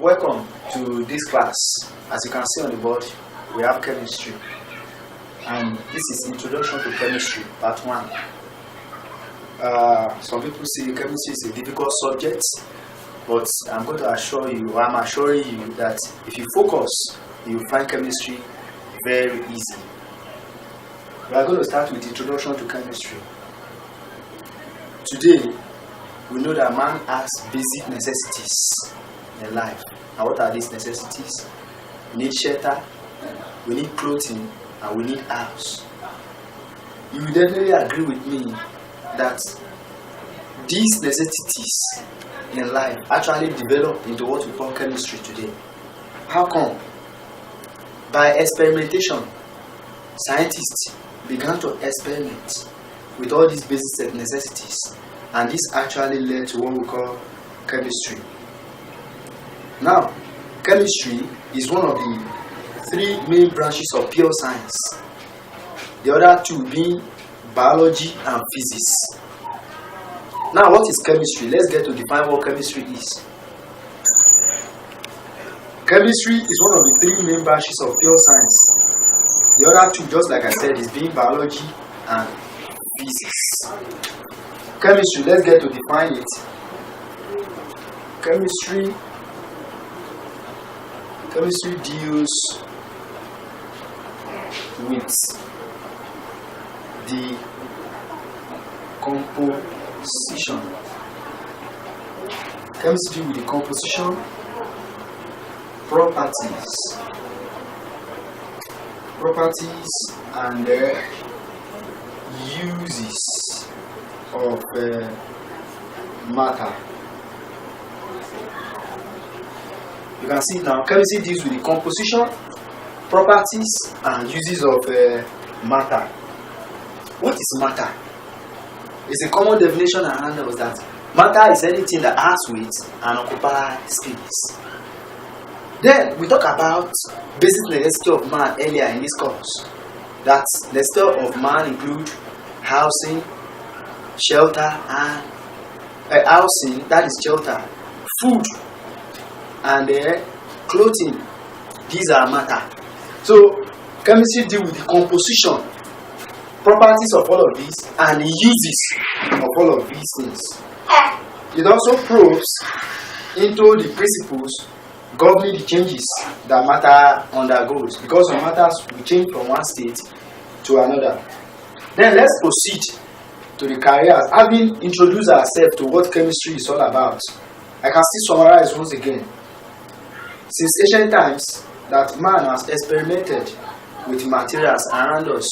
Welcome to this class. As you can see on the board, we have chemistry, and this is Introduction to Chemistry, Part 1. Some people say chemistry is a difficult subject, but I'm assuring you that if you focus, you will find chemistry very easy. We are going to start with Introduction to Chemistry. Today, we know that man has basic necessities in life. And what are these necessities? We need shelter, we need clothing, and we need house. You will definitely agree with me that these necessities in life actually develop into what we call chemistry today. How come? By experimentation, scientists began to experiment with all these basic necessities, and this actually led to what we call chemistry. Now, chemistry is one of the three main branches of pure science, the other two being biology and physics. Now, what is chemistry? Let's get to define what chemistry is. Chemistry is one of the three main branches of pure science. The other two, just like I said, is being biology and physics. Chemistry, let's get to define it. Chemistry deals with the composition. Chemistry with the composition, properties and uses of matter. You can see now, chemistry deals with the composition, properties, and uses of matter. What is matter? It's a common definition around us that matter is anything that has weight and occupies space. Then we talk about basic necessity of man earlier in this course. That necessity of man include housing, shelter, and housing, that is shelter, food, and clothing. These are matter. So chemistry deals with the composition, properties of all of these, and the uses of all of these things. It also probes into the principles governing the changes that matter undergoes, because some matters will change from one state to another. Then let's proceed to the careers. Having introduced ourselves to what chemistry is all about, I can still summarize once again. Since ancient times, that man has experimented with materials around us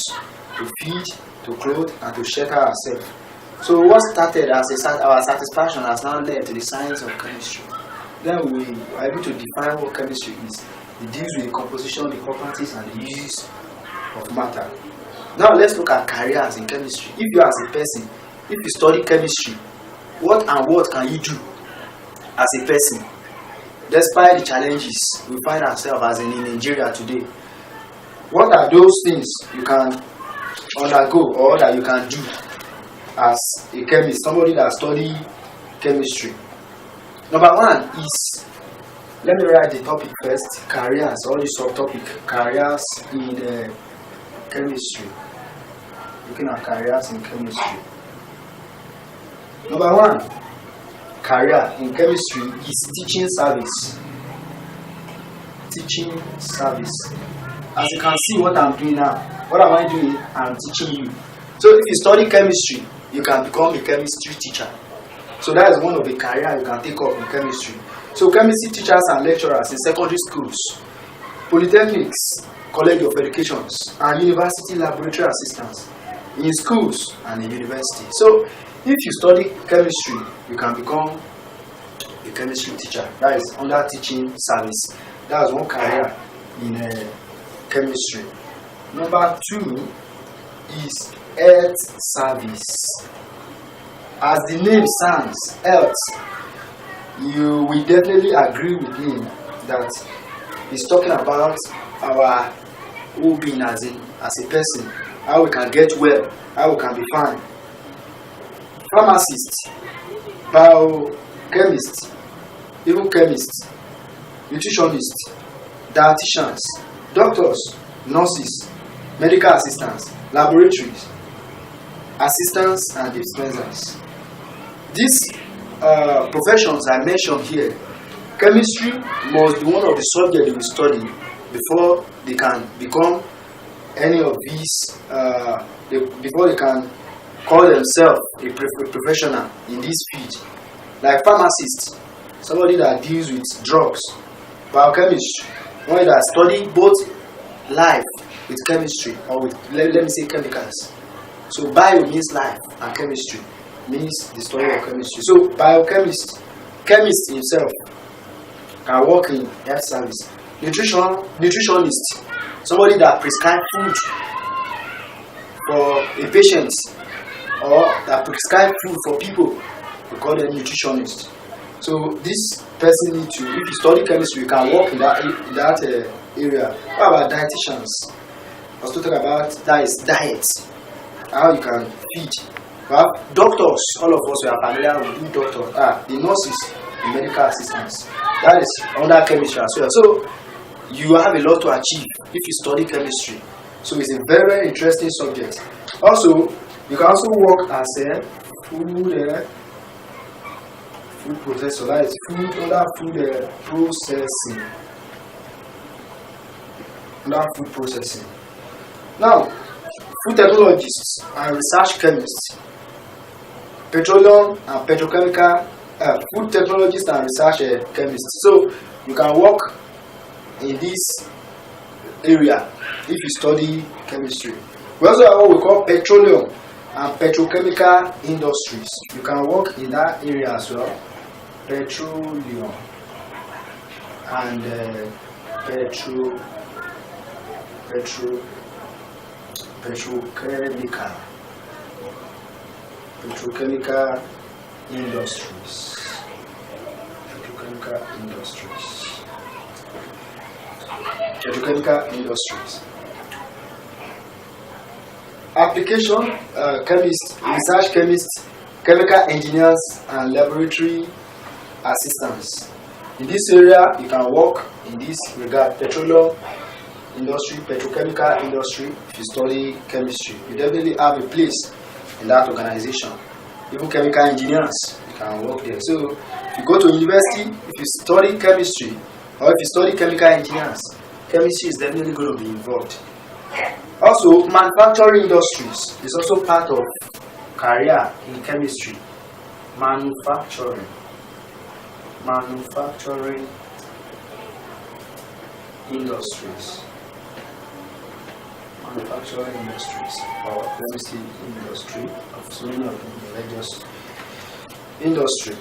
to feed, to clothe, and to shelter ourselves. So what started as our satisfaction has now led to the science of chemistry. Then we are able to define what chemistry is. It deals with the composition, the properties, and the uses of matter. Now let's look at careers in chemistry. If you as a person, if you study chemistry, what can you do as a person? Despite the challenges we find ourselves as in Nigeria today, what are those things you can undergo or that you can do as a chemist, somebody that study chemistry? Number one is, let me write the topic first, careers, or the subtopic, careers in chemistry. Looking at careers in chemistry. Number one, career in chemistry is teaching service. Teaching service. As you can see what I'm doing now, what am I doing? I'm teaching you. So if you study chemistry, you can become a chemistry teacher. So that is one of the careers you can take up in chemistry. So chemistry teachers and lecturers in secondary schools, polytechnics, college of educations, and university laboratory assistants in schools and in university. So if you study chemistry, you can become a chemistry teacher. That is under teaching service. That is one career in chemistry. Number two is health service. As the name sounds, health, you will definitely agree with me that it's talking about our well-being as a person, how we can get well, how we can be fine. Pharmacists, biochemists, even chemists, nutritionists, dietitians, doctors, nurses, medical assistants, laboratories, assistants, and dispensers. These professions I mentioned here, chemistry must be one of the subjects they will study before they can become any of these, before they can call themselves a professional in this field. Like pharmacists, somebody that deals with drugs, biochemistry, one that study both life with chemistry, or with, let me say, chemicals. So bio means life, and chemistry means the study of chemistry. So biochemist, chemist himself can work in health service. Nutritionist, somebody that prescribes food for a patient, or that prescribe food for people, we call them nutritionists. So this person needs to, if you study chemistry, you can work in that area. What about dietitians? I was talking about that is diet, how you can feed. Well, doctors, all of us are familiar with doctors. The nurses, the medical assistants. That is under chemistry as well. So you have a lot to achieve if you study chemistry. So it's a very, very interesting subject. Also, you can also work as a food processor. That is food under food processing. Under food processing. Now, food technologists and research chemists, petroleum and petrochemical, food technologists and research chemists. So you can work in this area if you study chemistry. We also have what we call petroleum and petrochemical industries. You can work in that area as well. Petroleum and petrochemical industries. Petrochemical industries. Application chemists, research chemists, chemical engineers, and laboratory assistants. In this area, you can work in this regard: petroleum industry, petrochemical industry. If you study chemistry, you definitely have a place in that organization. Even chemical engineers, you can work there. So, if you go to university, if you study chemistry, or if you study chemical engineers, chemistry is definitely going to be involved. Also, manufacturing industries is also part of career in chemistry. Manufacturing industries. Manufacturing industries, or let me see, industry of so many of them. Let's just industry.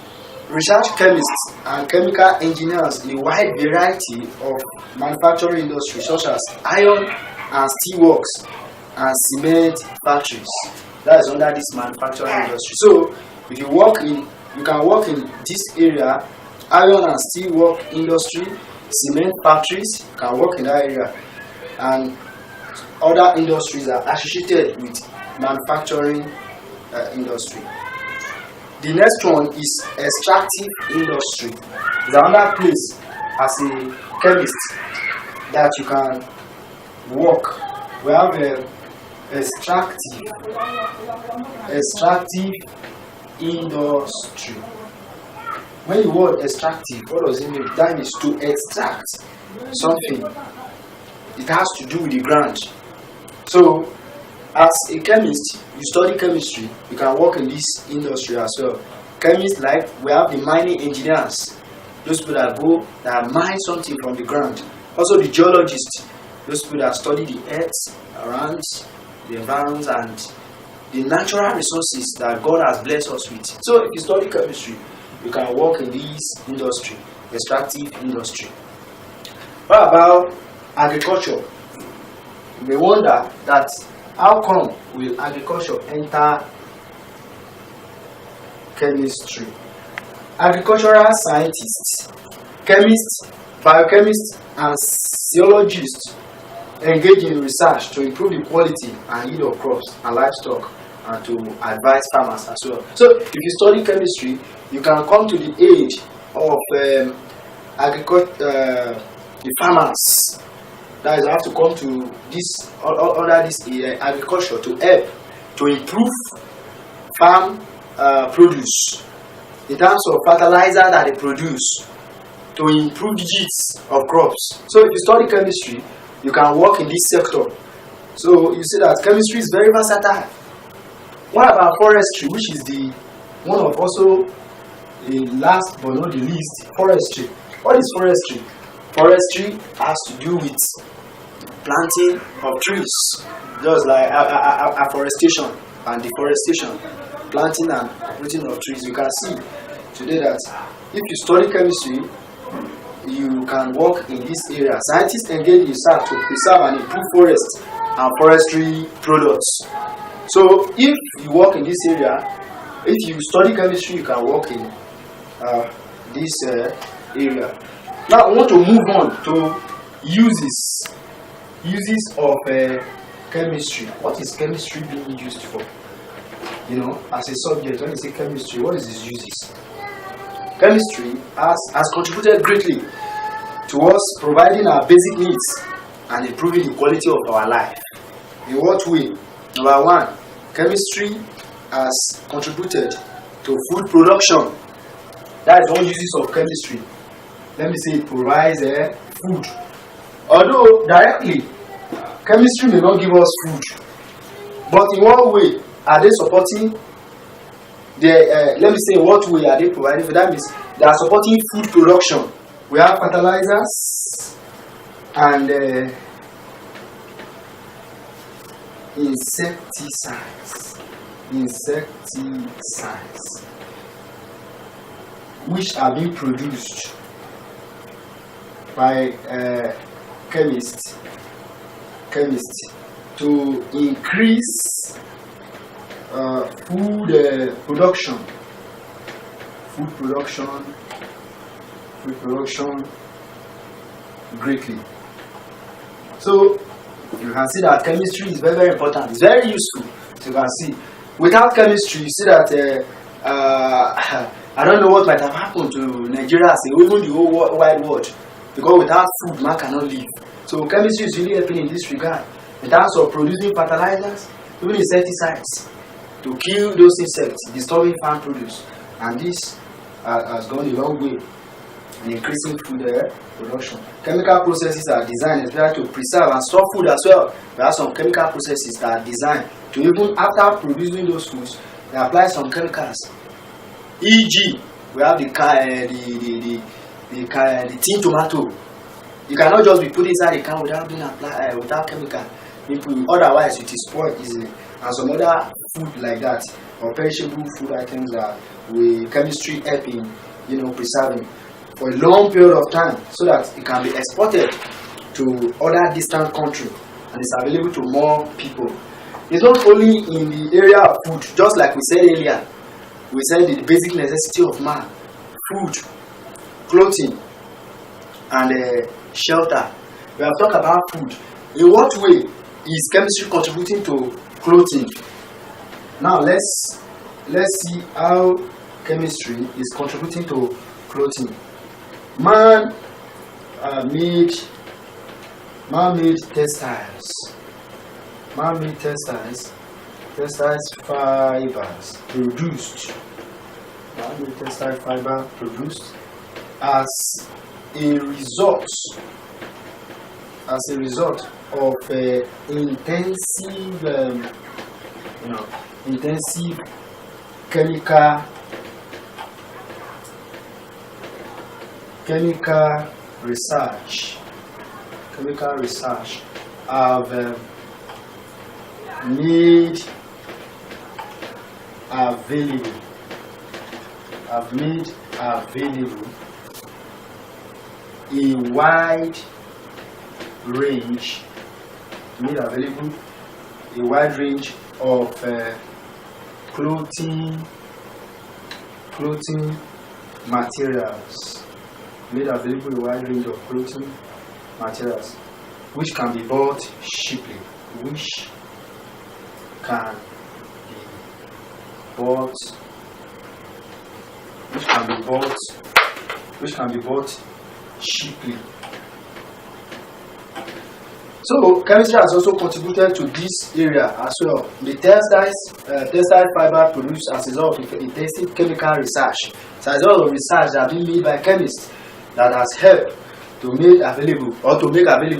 Research chemists and chemical engineers in a wide variety of manufacturing industries, such as iron and steel works and cement factories. That is under this manufacturing industry. So, if you work in, you can work in this area: iron and steel work industry, cement factories. You can work in that area, and other industries are associated with manufacturing industry. The next one is extractive industry. It's another place as a chemist that you can work. We have a extractive industry. When you word extractive, what does it mean? That is to extract something. It has to do with the ground. So, as a chemist, you study chemistry, you can work in this industry as well. Chemists, like we have the mining engineers, those people that mine something from the ground. Also the geologists, those people that study the earth around the environment and the natural resources that God has blessed us with. So if you study chemistry, you can work in this industry, extractive industry. What about agriculture? You may wonder that how come will agriculture enter chemistry? Agricultural scientists, chemists, biochemists, and zoologists engage in research to improve the quality and yield of crops and livestock, and to advise farmers as well. So, if you study chemistry, you can come to the age of the farmers. That is, have to come to this under this agriculture to help to improve farm produce in terms of fertilizer that they produce, to improve the yields of crops. So if you study chemistry, you can work in this sector. So you see that chemistry is very versatile. What about forestry, which is the one of also the last but not the least, forestry. What is forestry? Forestry has to do with planting of trees, just like afforestation and deforestation, planting and uprooting of trees. You can see today that if you study chemistry, you can work in this area. Scientists engage in research to preserve and improve forests and forestry products. So if you work in this area, if you study chemistry, you can work in this area. Now I want to move on to uses of chemistry. What is chemistry being used for? You know, as a subject, when you say chemistry, what is its uses? Chemistry has contributed greatly to us providing our basic needs and improving the quality of our life. In what way? Number one, chemistry has contributed to food production. That is one uses of chemistry. Let me say it provides food. Although directly, chemistry may not give us food, but in what way are they supporting the, let me say, in what way are they providing for? That means they are supporting food production. We have fertilizers and insecticides, which are being produced by chemists to increase food production greatly. So you can see that chemistry is very, very important. It's very useful. So you can see, without chemistry, you see that I don't know what might have happened to Nigeria, even the whole wide world, because without food, man cannot live. So chemistry is really helping in this regard, in terms of producing fertilizers, even insecticides, to kill those insects disturbing farm produce. And this has gone a long way in increasing food production. Chemical processes are designed especially to preserve and store food as well. There are some chemical processes that are designed to, even after producing those foods, they apply some chemicals. E.g., we have the tin tomato. You cannot just be put inside the can without being applied without chemical. Otherwise, it is spoiled easily. And some other food like that, or perishable food items that we chemistry help in, preserving for a long period of time, so that it can be exported to other distant countries and is available to more people. It's not only in the area of food, just like we said earlier. We said the basic necessity of man: food, clothing, and shelter. We have talked about food. In what way is chemistry contributing to clothing? Now let's see how chemistry is contributing to clothing. Man made textiles. Man-made textiles fibers produced. Man-made textile fiber produced as a result of intensive chemical research have made available a wide range of clothing materials. Made available a wide range of clothing materials which can be bought cheaply. Which can be bought cheaply. So chemistry has also contributed to this area as well. The textile fiber produced as a result of intensive chemical research. So as a result of research that has been made by chemists that has helped to make available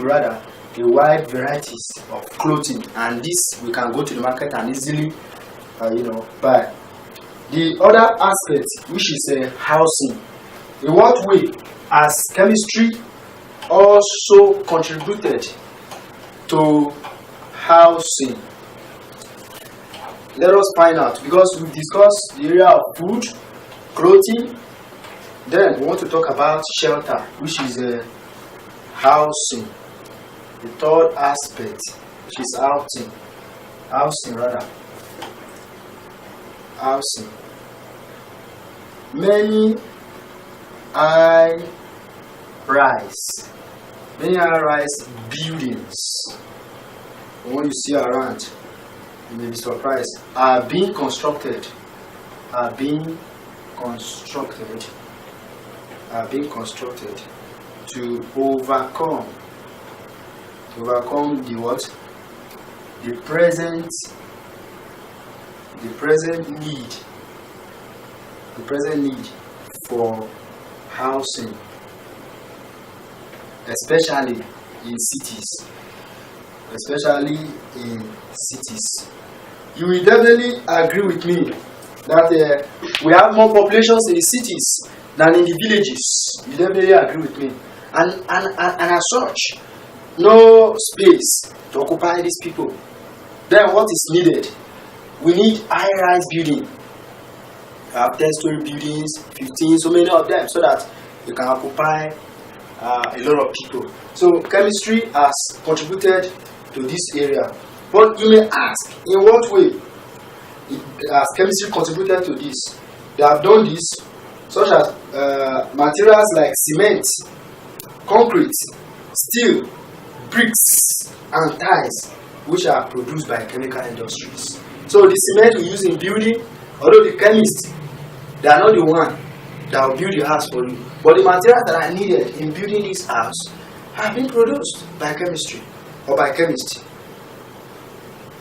rather a wide varieties of clothing, and this we can go to the market and easily buy. The other aspect, which is housing. In what way has chemistry also contributed to housing? Let us find out, because we discussed the area of food, clothing. Then we want to talk about shelter, which is housing. The third aspect, which is housing. Many high-rise buildings, when you see around, you may be surprised, are being constructed to overcome the present need for housing, especially in cities. You will definitely agree with me that we have more populations in the cities than in the villages. You definitely agree with me. And as such, no space to occupy these people. Then what is needed? We need high-rise building. You have 10-story buildings, 15, so many of them, so that you can occupy a lot of people. So chemistry has contributed to this area. But you may ask, in what way has chemistry contributed to this? They have done this, such as materials like cement, concrete, steel, bricks, and tiles, which are produced by chemical industries. So the cement we use in building, although the chemists, they are not the one that will build the house for you, but the materials that are needed in building this house have been produced by chemistry or by chemists.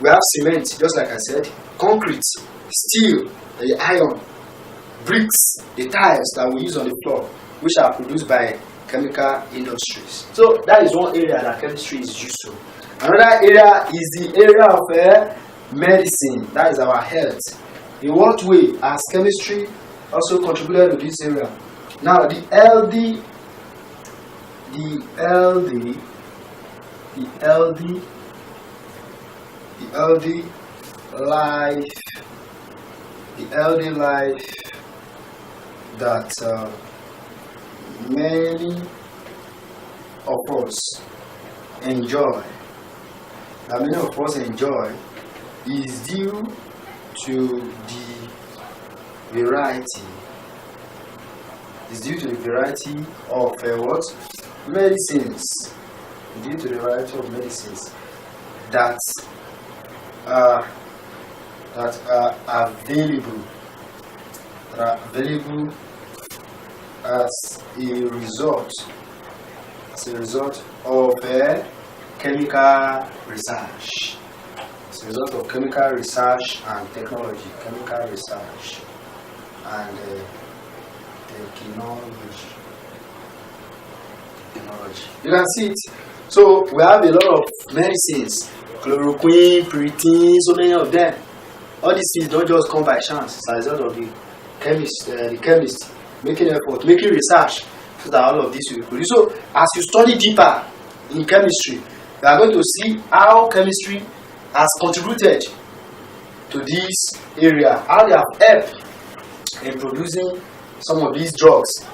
We have cement, just like I said, concrete, steel, the iron, bricks, the tiles that we use on the floor, which are produced by chemical industries. So that is one area that chemistry is used to. Another area is the area of medicine, that is our health. In what way has chemistry also contributed to this area? Now the LD life that many of us enjoy, is due to the variety. Is due to the variety of medicines. Due to the variety of medicines that are available. As a result of chemical research. As a result of chemical research and technology, chemical research and technology. You can see it. So we have a lot of medicines, chloroquine, pyridine, so many of them. All these things don't just come by chance. It's a result of the chemist making effort, making research, so that all of this will be produced. So as you study deeper in chemistry, you are going to see how chemistry has contributed to this area, how they have helped in producing some of these drugs.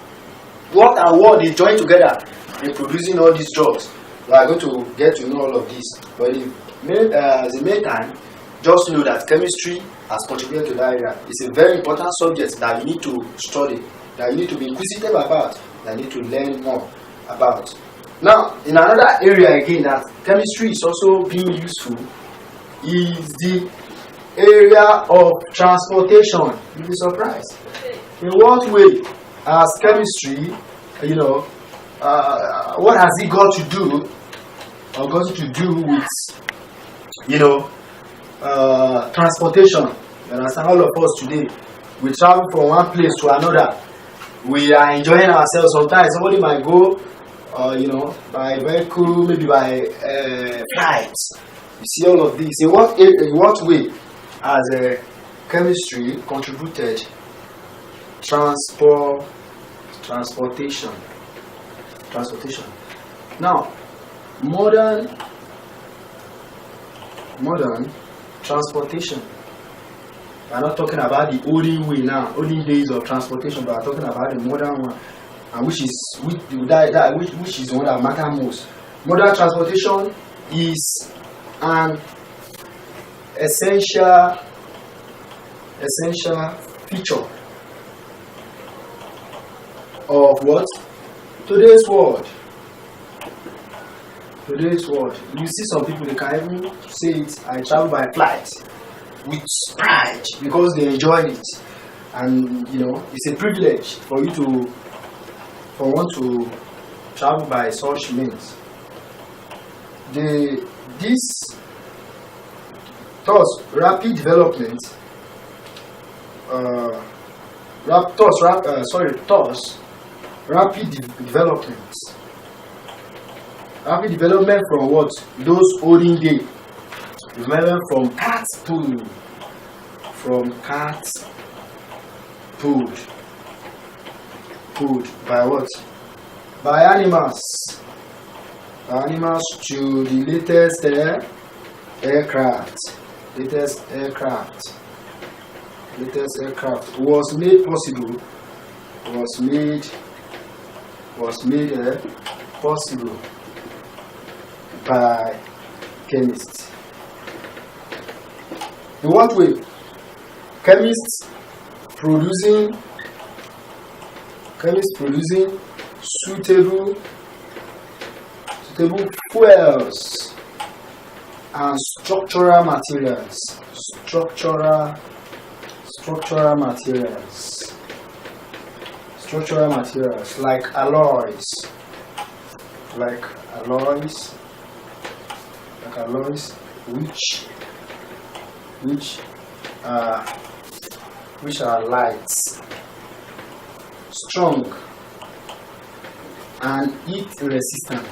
What and what they join together in producing all these drugs. We are going to get to know all of this. But in the meantime, just know that chemistry has contributed to that area. It's a very important subject that you need to study, that you need to be inquisitive about, that you need to learn more about. Now, in another area again that chemistry is also being useful is the area of transportation. You'll be surprised. In what way has chemistry, what has it got to do, or got to do with, you know, transportation? You understand? All of us today, we travel from one place to another. We are enjoying ourselves. Sometimes somebody might go, you know, by vehicle, maybe by flight. You see all of this. In what way has chemistry contributed transportation? Now, modern transportation. We are not talking about the olden way now, olden days of transportation, but we are talking about the modern one, and which is the one that matters most. Modern transportation is an essential feature of what? Today's world. You see some people, they can even say it, I travel by flight with pride because they enjoy it, and you know, it's a privilege for one to travel by such means. Rapid development from what? Those olden days. Remember, from cat food by what? By animals to the latest aircraft was made possible by chemists. In what way? Chemists producing suitable fuels and structural materials like alloys which are light, strong, and heat resistant.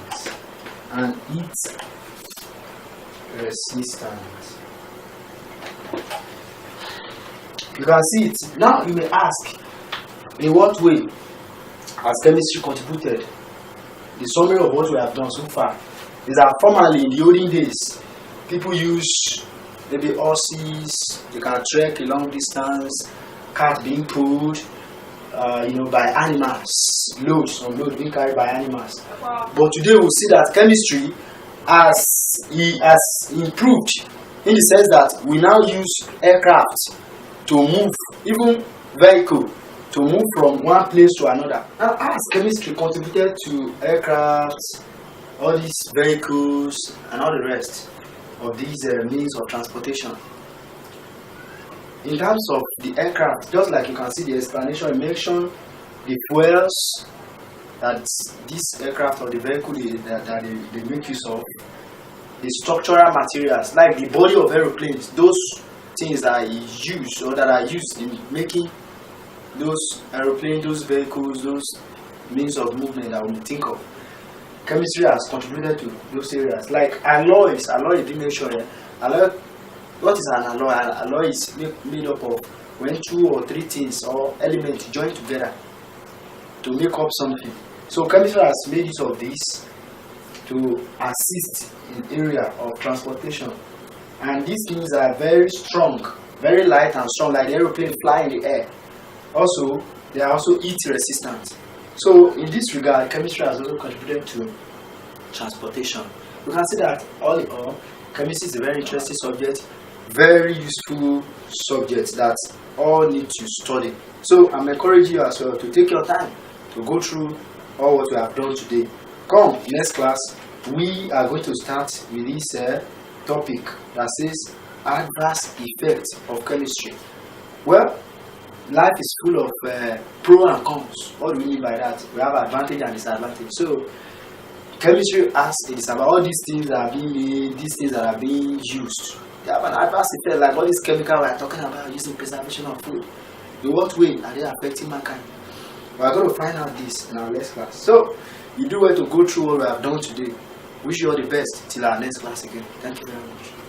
You can see it. Now you may ask, in what way has chemistry contributed? The summary of what we have done so far is that formerly, in the olden days, people use maybe horses, they can trek a long distance, cart being pulled, by animals, loads being carried by animals. Wow. But today we see that chemistry has improved in the sense that we now use aircraft to move, even vehicle, to move from one place to another. Now, has chemistry contributed to aircraft, all these vehicles, and all the rest of these means of transportation? In terms of the aircraft, just like you can see the explanation, you mentioned the fuels that this aircraft or the vehicle they make use of, the structural materials like the body of aeroplanes, those things that are used in making those aeroplanes, those vehicles, those means of movement that we think of. Chemistry has contributed to those areas. Like alloys didn't mention here. Alloy, what is an alloy? An alloy is made up of when two or three things or elements join together to make up something. So chemistry has made use of this to assist in area of transportation. And these things are very strong, very light and strong, like the aeroplane fly in the air. Also, they are also heat resistant. So in this regard, chemistry has also contributed to transportation. We can see that all in all, chemistry is a very interesting subject, very useful subject that all need to study. So I'm encouraging you as well to take your time to go through all what we have done today. Come, next class, we are going to start with this topic that says adverse effects of chemistry. Well, life is full of pro and cons. What do we mean by that? We have advantage and disadvantage. So chemistry has a disadvantage. All these things that are being made, these things that are being used, they have an adverse effect, like all these chemicals we are talking about using preservation of food. In what way are they affecting mankind? We are going to find out this in our next class. So you do well to go through what we have done today. Wish you all the best till our next class again. Thank you very much.